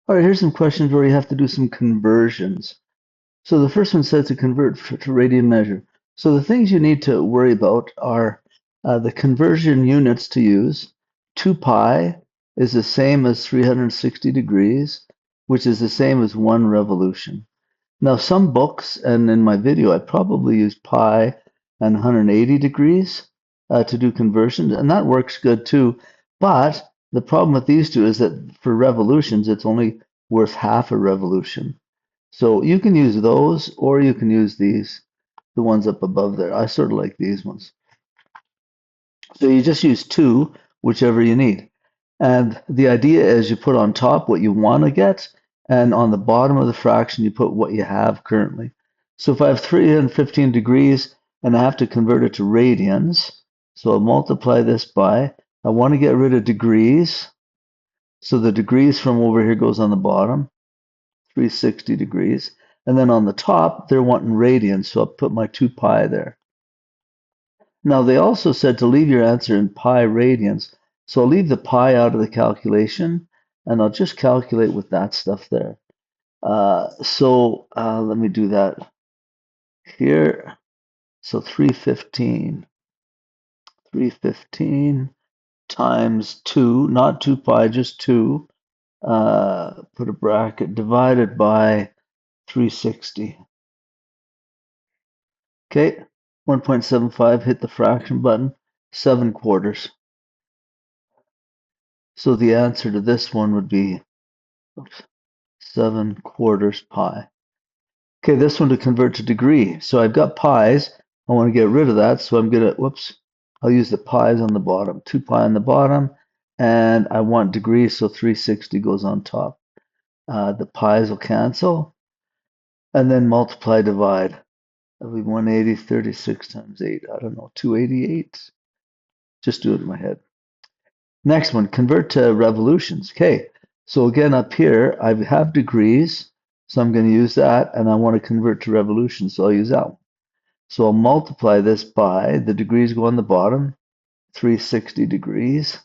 All right, here's some questions where you have to do some conversions. So the first one says to convert to radian measure. So the things you need to worry about are the conversion units to use. 2 pi is the same as 360 degrees, which is the same as 1 revolution. Now some books, and in my video, I probably use pi and 180 degrees to do conversions, and that works good too. But the problem with these two is that for revolutions, it's only worth half a revolution. So you can use those, or you can use these, the ones up above there. I sort of like these ones. So you just use two, whichever you need. And the idea is you put on top what you want to get, and on the bottom of the fraction, you put what you have currently. So if I have 315 degrees and I have to convert it to radians, so I'll multiply this by, I want to get rid of degrees. So the degrees from over here goes on the bottom. 360 degrees. And then on the top, they're wanting radians, so I'll put my 2 pi there. Now, they also said to leave your answer in pi radians, so I'll leave the pi out of the calculation, and I'll just calculate with that stuff there. Let me do that here. So 315 times 2, not 2 pi, just 2, put a bracket, divided by 360. Okay, 1.75, hit the fraction button, 7/4. So the answer to this one would be 7/4 pi. Okay, this one to convert to degree. So I've got pi's. I want to get rid of that, so I'm gonna, whoops, I'll use the pi's on the bottom. 2 pi on the bottom, and I want degrees, so 360 goes on top. The pi's will cancel, and then multiply, divide. That'll be 180, 36 times 8. I don't know, 288. Just do it in my head. Next one, convert to revolutions. Okay, so again up here, I have degrees, so I'm going to use that, and I want to convert to revolutions, so I'll use that one. So I'll multiply this by, the degrees go on the bottom, 360 degrees.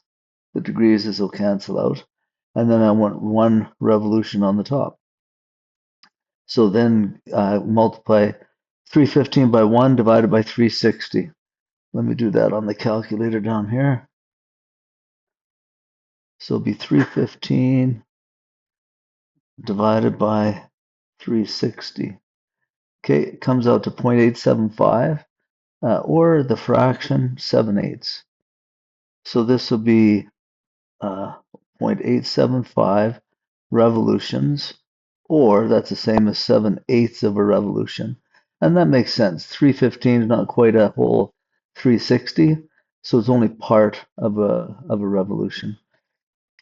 The degrees will cancel out. And then I want 1 revolution on the top. So then multiply 315 by 1 divided by 360. Let me do that on the calculator down here. So it'll be 315 divided by 360. Okay, it comes out to 0.875, or the fraction 7/8. So this will be 0.875 revolutions, or that's the same as 7/8 of a revolution. And that makes sense. 315 is not quite a whole 360, so it's only part of a revolution.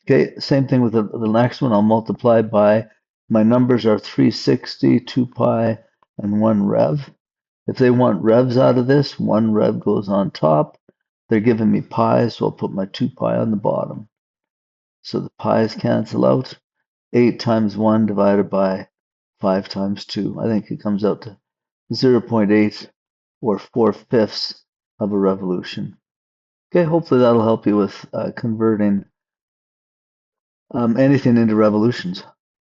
Okay, same thing with the next one. I'll multiply by, my numbers are 360, 2 pi, and 1 rev. If they want revs out of this, 1 rev goes on top. They're giving me pi, so I'll put my 2 pi on the bottom. So the pi's cancel out. 8 times 1 divided by 5 times 2. I think it comes out to 0.8 or 4/5 of a revolution. Okay, hopefully that'll help you with converting anything into revolutions.